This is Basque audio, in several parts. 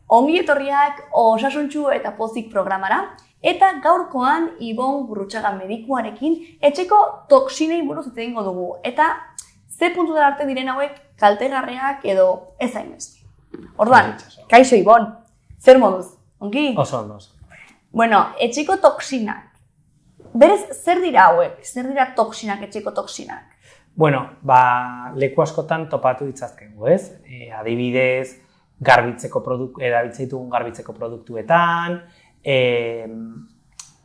ongi etorriak osasuntsu eta pozik programara, eta gaurkoan Ibon Gurrutxaga medikuarekin etxeko toksinei buruz hitz egingo dugu, eta ze puntutara arte diren hauek kaltegarriak edo ez hainbeste. Orduan, kaixo Ibon, zer moduz? Ongi? Oso ondo. Bueno, etxeko toksinak. Berez, zer dira hauek? Zer dira toksinak, etxeko toksinak? Bueno, leku askotan topatu ditzazkegu, ez? Adibidez, erabiltzen ditugun garbitzeko produktuetan,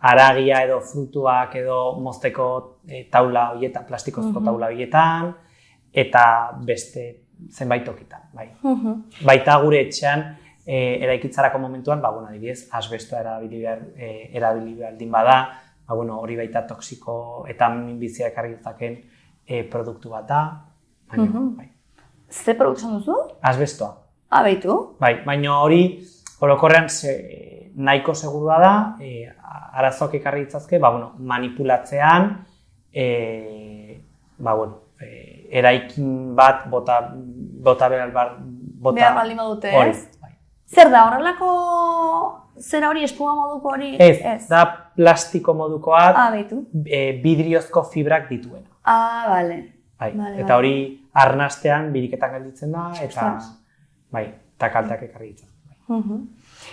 haragia edo frutuak edo mozteko taula horietan, plastikozko taula horietan, eta beste zenbait tokitan, bai. Baita gure etxean, eraikitzarako momentuan, adibidez, asbestoa erabili baldin bada, hori baita toksiko eta minbizia ekarri dezaken produktu bat da, baina, Ze produktu duzu? Asbestoa. Beitu? Bai, baina hori orokorrean nahiko segurua da, arazoak ekarri ditzazke, manipulatzean, eraikin bat bota behar baldin badute, ez? Zer da, horrelako zera hori, espuma moduko hori? Ez, da plastiko modukoak, beitu? Vidriozko fibrak dituena. Bale. Eta hori arnastean biriketan gelditzen da, eta kalteak ekarri ditzazke.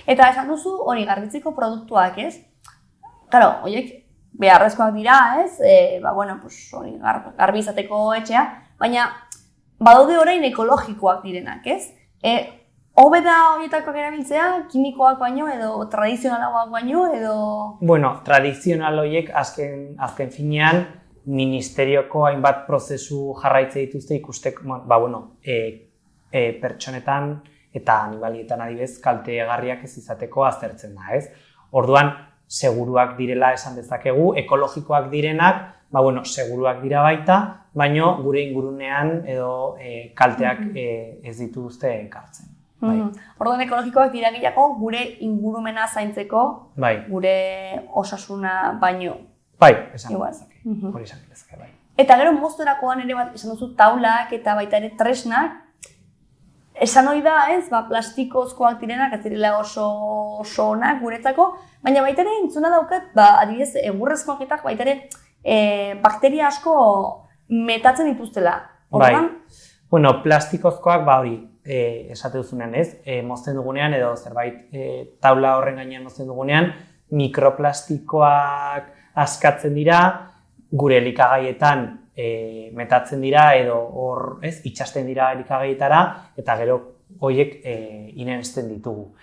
Eta esan duzu hori garbitzeko produktuak, ez? Claro, horiek beharrezkoak dira, ez? Hori garbi izateko etxea, baina badaude orain ekologikoak direnak, ez? Hobe da horietakoak erabiltzea, kimikoak baino edo tradizionalagoak baino edo... Bueno, tradizional horiek azken finean ministerioko hainbat prozesu jarraitze dituzte ikusteko, pertsonetan eta animalietan adibidez kaltegarriak ez izateko aztertzen da, ez? Orduan, seguruak direla esan dezakegu, ekologikoak direnak, seguruak dira baita, baino gure ingurunean edo kalteak ez dituzte ekartzen. Orduan ekologikoak dira gehiago gure ingurumena zaintzeko, gure osasuna baino. Esan dezake, hori esan dezake, bai. Eta gero mozterakoan ere bat esan duzu taulak eta baita ere tresnak, esan hori da, ez, plastikozkoak direnak, ez direla oso onak guretzako, baina baita ere entzuna daukat, adibidez, egurrezkoaketak baita ere bakteria asko metatzen dituztela. Orduan? Plastikozkoak hori, esate duzunean, ez, mozten dugunean edo zerbait taula horren gainean mozten dugunean, mikroplastikoak askatzen dira, gure elikagaietan metatzen dira edo itxasten dira elikagaietara eta gero horiek inesten ditugu.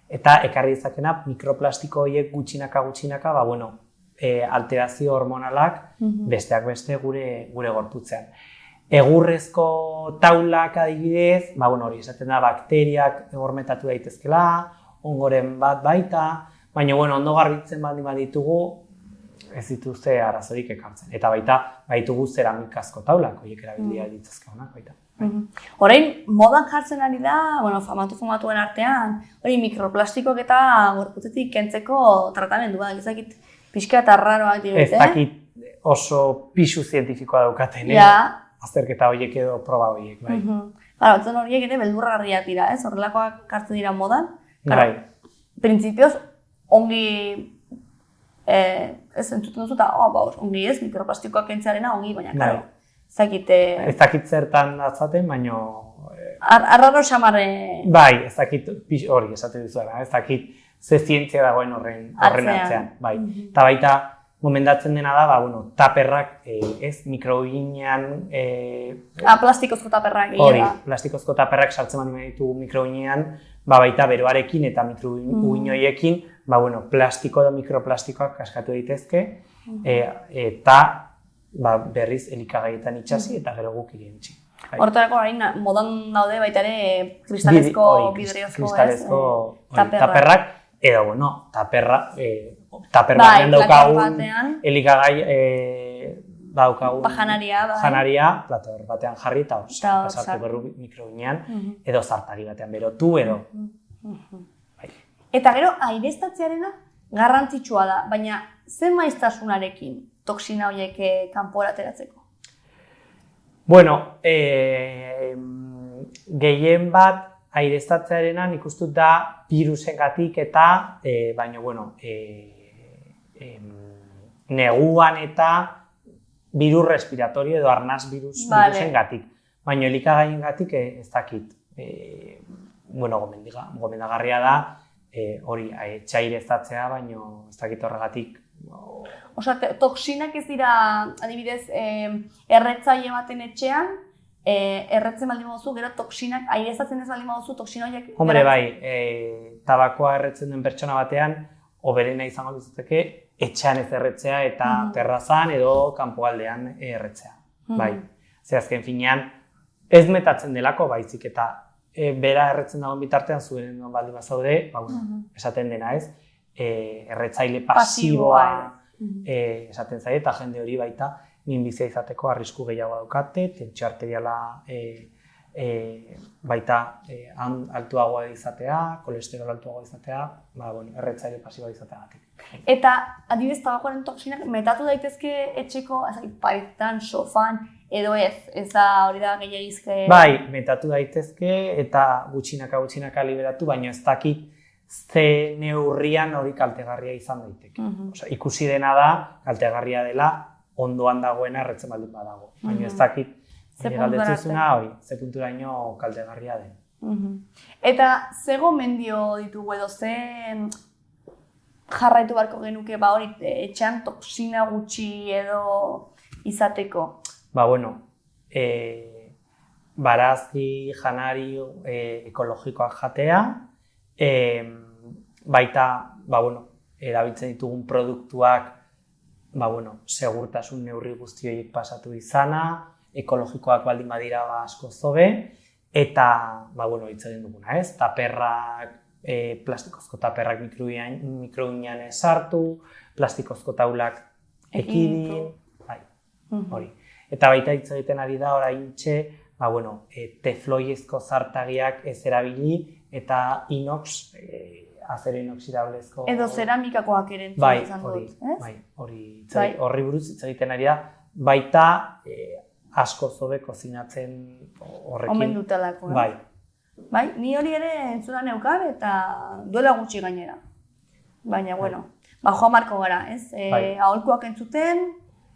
Eta ekarri dezakena mikroplastiko horiek gutxinaka, alterazio hormonalak besteak beste gure gorputzean. Egurrezko taulak adibidez, hori esaten da bakteriak egormetatu daitezkela, ongoren bat baita, baina ondo garbitzen baldin baditugu, ez dituzte arazorik ekartzen. Eta baita, baitugu zeramikazko taulak, horiek erabilia ditzazkegunak baita. Orain, modan jartzen ari da, famatuen artean, hori mikroplastikok eta gorputzetik kentzeko tratamendua, ezakit pixka eta raroak direte. Ez dakit oso pisu zientifikoa daukaten, azterketa horiek edo proba horiek, bai. Batzen horiek ere beldurgarriak dira, ez? Horrelakoak hartzen dira modan. Printzipioz, ongi ez entzuten duzu eta ongi ez, mikroplastikoak kentzearena ongi, baina, karo, ez dakit zertan datzaten, baina... Arraro xamarre... Bai, ez dakit hori esate duzuela, ez dakit ze zientzia dagoen horren atzean, bai. Eta baita, gomendatzen dena da, taperrak, ez, mikrobinean... Plastikozko taperrak egia da. Hori, plastikozko taperrak sartzen baldin ditugu mikrobinean, baita beroarekin eta mikrobinoiekin, plastiko edo mikroplastikoak askatu daitezke, eta berriz elikagaietan itxasi eta gero guk irentzi. Hortarako modan daude baita ere kristalezko, vidriozko taperrak, edo taper batean daukagun elikagai daukagun janaria, plato batean jarri eta pasatu berru mikrobinean, edo zartagi batean berotu, edo... Eta gero, aireztatzearena garrantzitsua da, baina zen maiztasunarekin toksina horiek kanpora ateratzeko? Gehien bat aireztatzearena nik uste dut da virusengatik eta, baina, bueno, neguan eta virus respiratorio edo arnaz virusengatik. Baina elikagaiengatik ez dakit. Bueno, gomendagarria da hori etxaireztatzea, baina ez dakit horregatik. Osea, toksinak ez dira, adibidez, erretzaile baten etxean, erretzen baldin baduzu, gero toksinak, aireztatzen ez baldin baduzu, toksina horiek... Hombre, bai, tabakoa erretzen duen pertsona batean, hoberena izango dizuteke, etxean ez erretzea eta terrazan edo kanpoaldean erretzea. Bai, ze azken finean, ez metatzen delako baizik eta bera erretzen dagoen bitartean zuen baldin bazaude, esaten dena ez, erretzaile pasiboa esaten zaie eta jende hori baita minbizia izateko arrisku gehiago daukate, tentsio arteriala baita altuagoa izatea, kolesterol altuagoa izatea, erretzaile pasiboa izateagatik. Eta adibidez tabakoaren toksinak metatu daitezke etxeko paretan, sofan, edo ez da hori da gehiagizke... Bai, metatu daitezke eta gutxinaka liberatu, baina ez dakit ze neurrian hori kaltegarria izan daiteke. Ikusi dena da, kaltegarria dela, ondoan dagoena erretzen baldin badago. Baina ez dakit, galdetzezuna hori, ze punturaino kaltegarria den. Eta ze gomendio ditugu edo ze jarraitu beharko genuke hori etxean toksina gutxi edo izateko? Barazki, janari ekologikoak jatea, baita erabiltzen ditugun produktuak segurtasun neurri guzti horiek pasatu izana, ekologikoak baldin badira asko zobe, eta hitz egin duguna, ez? Taperrak, plastikozko taperrak mikroinean sartu, plastikozko taulak ekidin, hori. Eta baita hitz egiten ari da oraintxe, tefloiezko zartagiak ez erabili eta inox, azero inoxidablezko... Edo zeramikakoak ere entzun izan dut, ez? Bai, horri buruz hitz egiten ari da, baita asko zobe kozinatzen horrekin. Omen dutelako, ez? Bai, ni hori ere entzuna neukan eta duela gutxi gainera. Baina, joan marko gara, ez? Aholkuak entzuten,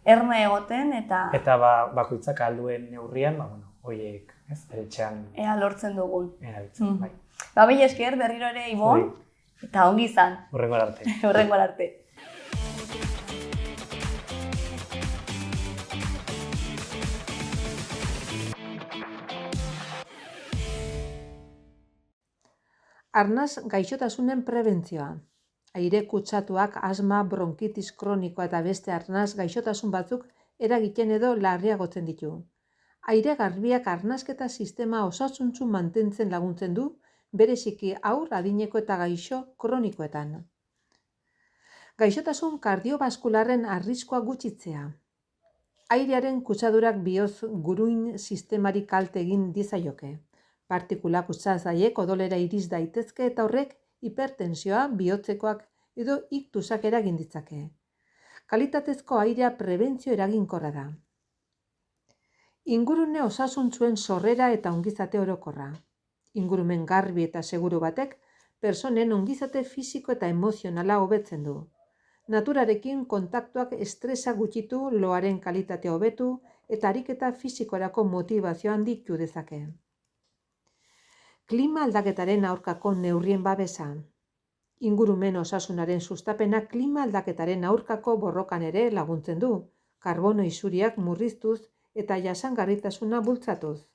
erne egoten eta... Eta bakoitzak alduen neurrian, horiek, ez, beretxean... Ea lortzen dugun. Erabiltzen, bai. Mila esker, berriro ere, Ibon, eta ongi izan. Hurrengo arte. Hurrengo arte. Arnaz gaixotasunen prebentzioa. Aire kutsatuak, asma, bronkitis kronikoa eta beste arnaz gaixotasun batzuk eragiten edo larriagotzen ditu. Aire garbiak arnasketa sistema osasuntsu mantentzen laguntzen du, bereziki haur, adineko eta gaixo kronikoetan. Gaixotasun kardiobaskularren arriskua gutxitzea. Airearen kutsadurak bihotz guruin sistemari kalte egin dizaioke. Partikula kutsatzailek odolera iris daitezke eta horrek hipertensioa, bihotzekoak edo iktusak eragin ditzake. Kalitatezko airea prebentzio eraginkorra da. Ingurune osasuntsuen sorrera eta ongizate orokorra. Ingurumen garbi eta seguru batek pertsonen ongizate fisiko eta emozionala hobetzen du. Naturarekin kontaktuak estresa gutxitu, loaren kalitatea hobetu eta ariketa fisikorako motivazioa handitu dezake. Klima aldaketaren aurkako neurrien babesa. Ingurumen osasunaren sustapena klima aldaketaren aurkako borrokan ere laguntzen du, karbono isuriak murriztuz eta jasangarritasuna bultzatuz.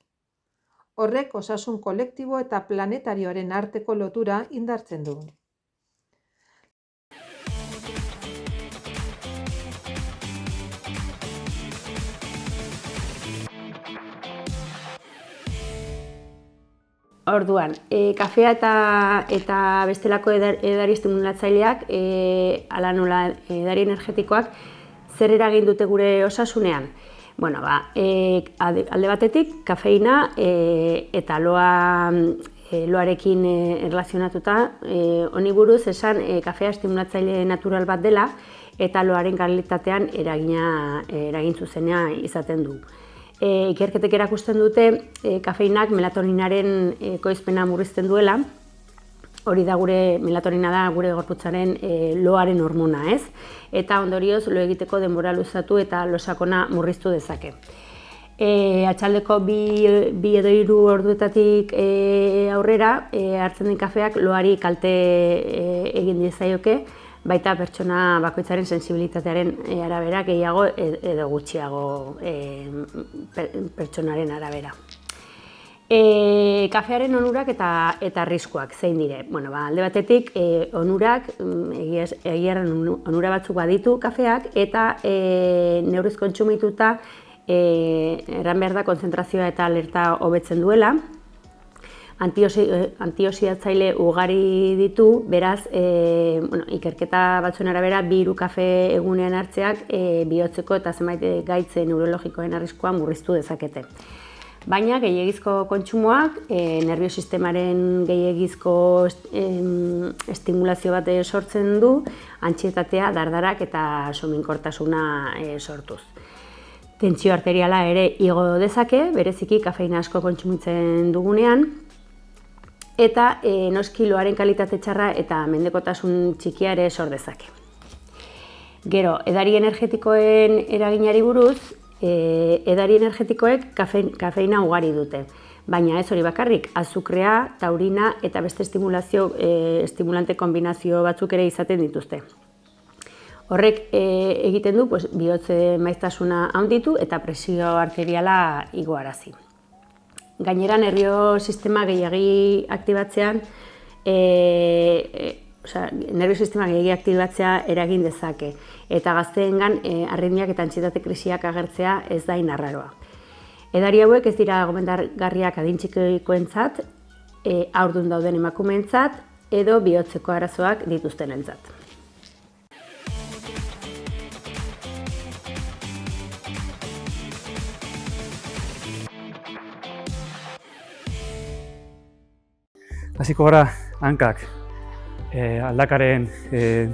Horrek osasun kolektibo eta planetarioaren arteko lotura indartzen du. Orduan, kafea eta bestelako edari estimulatzaileak, ala nola edari energetikoak, zer eragin dute gure osasunean? Alde batetik, kafeina eta loarekin erlazionatuta, honi buruz esan kafea estimulatzaile natural bat dela eta loaren kalitatean eragin zuzena izaten du. ikerketek erakusten dute kafeinak melatoninaren ekoizpena murrizten duela. Hori da melatonina da gure gorputzaren loaren hormona, ez? Eta ondorioz lo egiteko denbora luzatu eta lo sakona murriztu dezake. Atxaldeko bi edo 3 orduetatik aurrera hartzen den kafeak loari kalte egin diezaioke, baita pertsona bakoitzaren sensibilitatearen arabera gehiago edo gutxiago pertsonaren arabera. Kafearen onurak eta arriskuak zein dire. Bueno, alde batetik onurak, egiaren onura batzuk baditu kafeak eta neurriz kontsumituta erran behar da konzentrazioa eta alerta hobetzen duela. Antioxidatzaile ugari ditu, beraz, ikerketa batzuen arabera 2-3 kafe egunean hartzeak bihotzeko eta zenbait gaitze neurologikoen arriskua murriztu dezakete. Baina gehiegizko kontsumoak nerbiosistemaren gehiegizko estimulazio bat sortzen du, antsietatea, dardarak eta sominkortasuna sortuz. Tentsio arteriala ere igo dezake, bereziki kafeina asko kontsumitzen dugunean, eta noski loaren kalitate txarra eta mendekotasun txikia ere sor dezake. Gero, edari energetikoen eraginari buruz, edari energetikoek kafeina ugari dute, baina ez hori bakarrik, azukrea, taurina eta beste estimulante kombinazio batzuk ere izaten dituzte. Horrek egiten du bihotze maiztasuna handitu eta presio arteriala igoarazi. Gainera, nerviosistema gehiagi aktibatzean, nerviosistema gehiagi aktibatzea eragin dezake eta gazteengan arritmiak eta antsietate krisiak agertzea ez da inarraroa. Edari hauek ez dira gomendagarriak adin txikikoentzat, haurdun dauden emakumeentzat edo bihotzeko arazoak dituztenentzat. Hasiko gara hankak aldakaren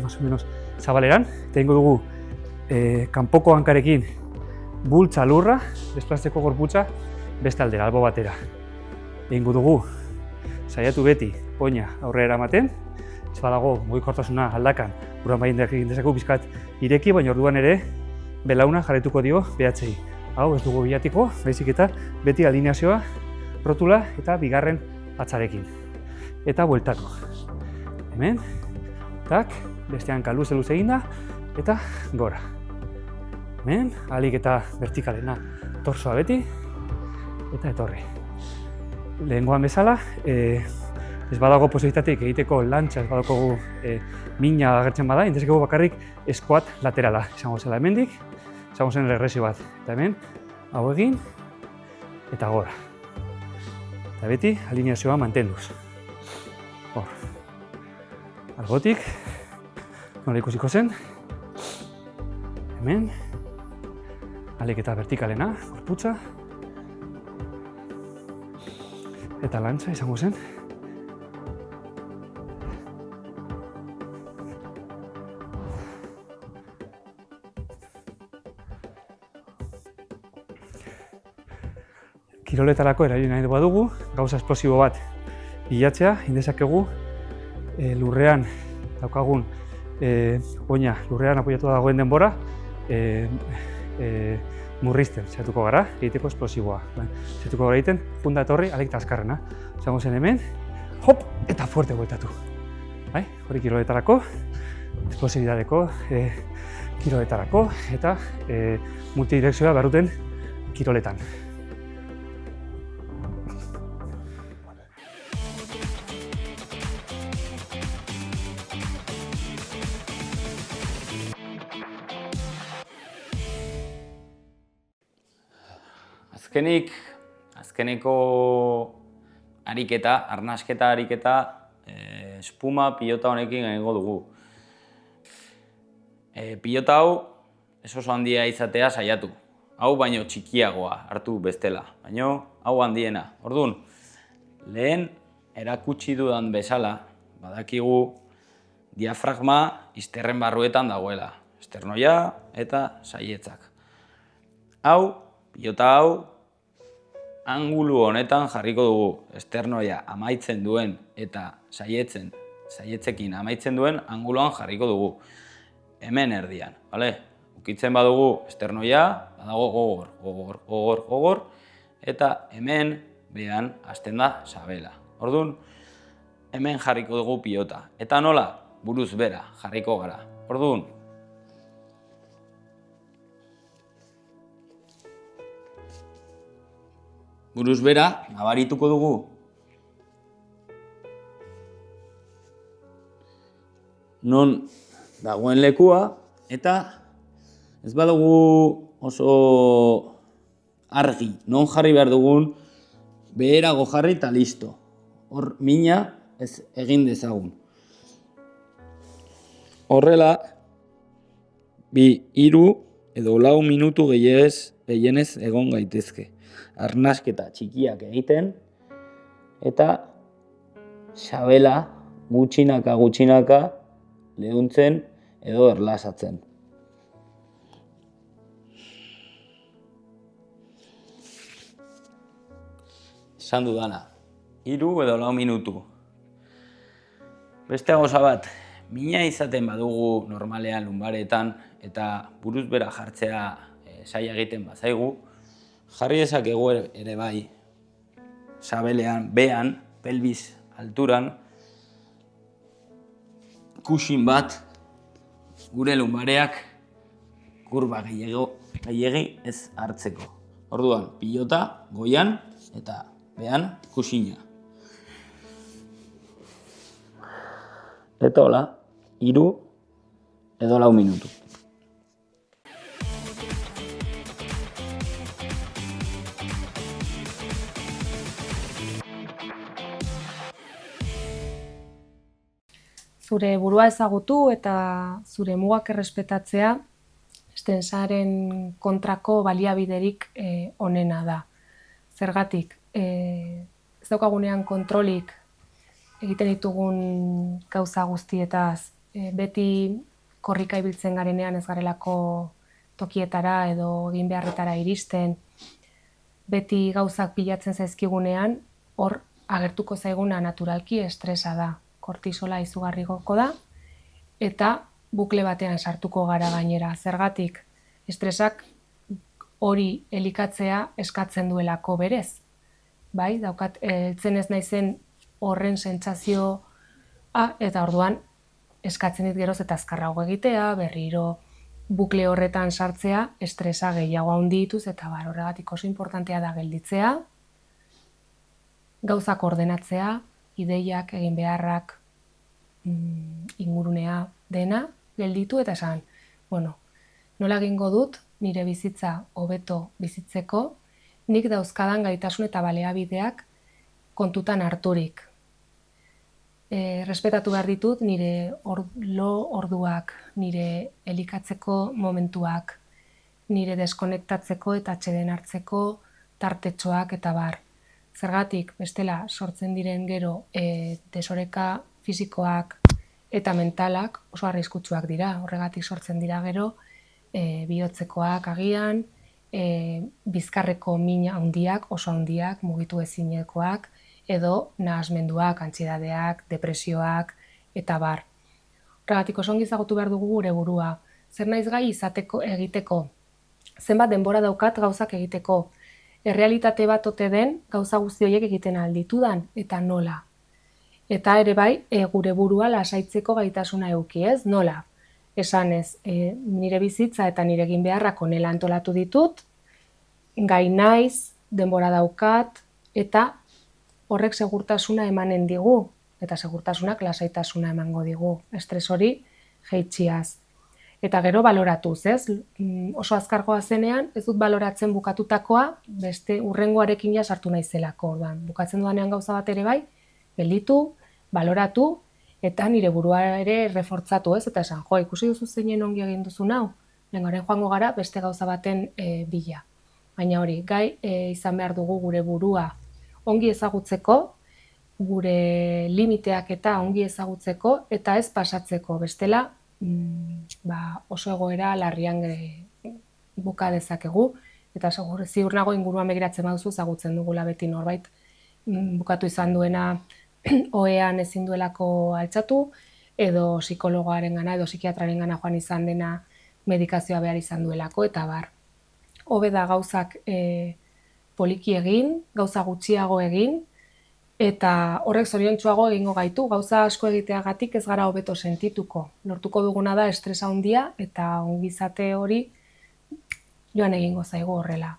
más o menos zabaleran, eta ingo dugu kanpoko hankarekin bultza lurra, desplazteko gorputza beste aldera, albo batera. Ingo dugu saiatu beti oina aurrera eramaten, ez badago mugikortasuna aldakan, buruan baindeak egin dezakegu bizkat ireki, baina orduan ere belauna jarraituko dio behatzei. Hau ez dugu bilatiko, baizik eta beti alineazioa, rotula eta bigarren atzarekin. Eta bueltako. Hemen, tak, beste hanka luze eginda, eta gora. Hemen, ahalik eta vertikalena torsoa beti, eta etorri. Lehengoan bezala, ez badago posibilitateik egiteko lantxa, ez badago mina agertzen bada, intereseko bakarrik squat laterala. Izango zela hemendik, izango zen regresio bat. Eta hemen, hau egin, eta gora. Eta beti, alineazioa mantenduz. Hor, albotik, nola ikusiko zen, hemen, ahalik eta vertikalena, gorputza, eta lantza izango zen. Kiroletarako erabili nahi badugu, gauza esplosibo bat bilatzea, indezakegu lurrean daukagun oina lurrean apoiatu dagoen denbora murrizten, zehatuko gara, egiteko esplosiboa. Zehatuko gara egiten, junda etorri, alik eta azkarrena. Zango zen hemen, hop, eta fuerte bueltatu. Hori kiroletarako, esplosibidadeko kiroletarako, eta multidirekzioa behar duten kiroletan. Azkeneko ariketa, arnasketa ariketa, espuma pilota honekin egingo dugu. Pilota hau ez oso handia izatea saiatu. Hau baino txikiagoa hartu bestela, baino hau handiena. Orduan, lehen erakutsi dudan bezala, badakigu diafragma izterren barruetan dagoela. Esternoia eta saietzak. Hau, pilota hau, angulu honetan jarriko dugu esternoia amaitzen duen eta saietzekin amaitzen duen anguloan jarriko dugu. Hemen erdian, bale? Ukitzen badugu esternoia, badago gogor, eta hemen behan hasten da sabela. Orduan, hemen jarriko dugu pilota. Eta nola? Buruz bera jarriko gara. Orduan, buruz bera nabarituko dugu. Non dagoen lekua, eta ez badugu oso argi, non jarri behar dugun, beherago jarri eta listo. Hor mina ez egin dezagun. Horrela, 3 edo 4 minutu gehienez egon gaitezke. Arnasketa txikiak egiten, eta sabela gutxinaka leuntzen edo erlasatzen. Esan dudana, 3 edo 4 minutu. Beste gauza bat, mina izaten badugu normalean lunbaretan eta buruz bera jartzea zaila egiten bazaigu, jarri dezakegu ere bai, sabelean, behan, pelbis alturan, kusin bat, gure lunbareak kurba gehiegi ez hartzeko. Orduan, pilota, goian eta behan kusina. Eta hola, 3 edo 4 minutu. Zure burua ezagutu eta zure mugak errespetatzea estresaren kontrako baliabiderik onena da. Zergatik, ez daukagunean kontrolik egiten ditugun gauza guztietaz, beti korrika ibiltzen garenean ez garelako tokietara edo egin beharretara iristen, beti gauzak pilatzen zaizkigunean, hor agertuko zaiguna naturalki estresa da. Kortisola izugarrigoko da, eta bukle batean sartuko gara gainera. Zergatik, estresak hori elikatzea eskatzen duelako berez. Bai, daukat, heltzen ez naizen horren sentsazioa, eta orduan eskatzen dit geroz eta azkarrago egitea, berriro bukle horretan sartzea, estresa gehiago handituz, eta horregatik oso importantea da gelditzea, gauzak ordenatzea, ideiak, egin beharrak, ingurunea dena, gelditu eta esan, nola egingo dut nire bizitza hobeto bizitzeko, nik dauzkadan gaitasun eta baliabideak kontutan harturik. Respetatu behar ditut nire orduak, nire elikatzeko momentuak, nire deskonektatzeko eta atsedena hartzeko tartetxoak eta bar. Zergatik, bestela, sortzen diren gero desoreka fisikoak eta mentalak oso arriskutsuak dira. Horregatik sortzen dira gero bihotzekoak agian, bizkarreko min handiak, oso handiak, mugitu ezinekoak, edo nahasmenduak, antsiedadeak, depresioak eta bar. Horregatik oso ongi ezagutu behar dugu gure burua. Zer naiz gai egiteko? Zenbat denbora daukat gauzak egiteko? Errealitate bat ote den gauza guzti horiek egiten alditudan eta nola. Eta ere bai, gure burua lasaitzeko gaitasuna eduki ez, nola. Esanez, nire bizitza eta nire egin beharrak honela antolatu ditut, gai naiz, denbora daukat, eta horrek segurtasuna emanen digu, eta segurtasunak lasaitasuna emango digu, estres hori jeitxiaz. Eta gero baloratuz, ez? Oso azkargoa zenean, ez dut baloratzen bukatutakoa, beste urrengoarekin ja sartu naizelako. Bukatzen dudanean gauza bat ere bai, gelditu, baloratu, eta nire burua ere refortzatu, ez? Eta esan, ikusi duzu zeinen ongi egin duzu nau, lengoren joango gara beste gauza baten bila. Baina hori, gai izan behar dugu gure burua ongi ezagutzeko, gure limiteak eta ongi ezagutzeko, eta ez pasatzeko, bestela, oso egoera larrian buka dezakegu, Eta ziur nago inguruan begiratzen baduzu zagutzen dugula beti norbait bukatu izan duena ohean ezin duelako altxatu, edo psikologoarengana edo psikiatrarengana joan izan dena medikazioa behar izan duelako, eta bar. Hobe da gauzak poliki egin, gauza gutxiago egin, eta horrek zoriontsuago egingo gaitu, gauza asko egiteagatik ez gara hobeto sentituko. Lortuko duguna da estresa handia eta ongizate hori joan egingo zaigu horrela.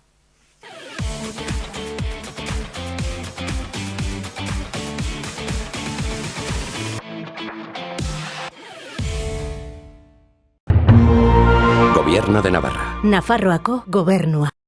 Gobierno de Navarra. Nafarroako gobernua.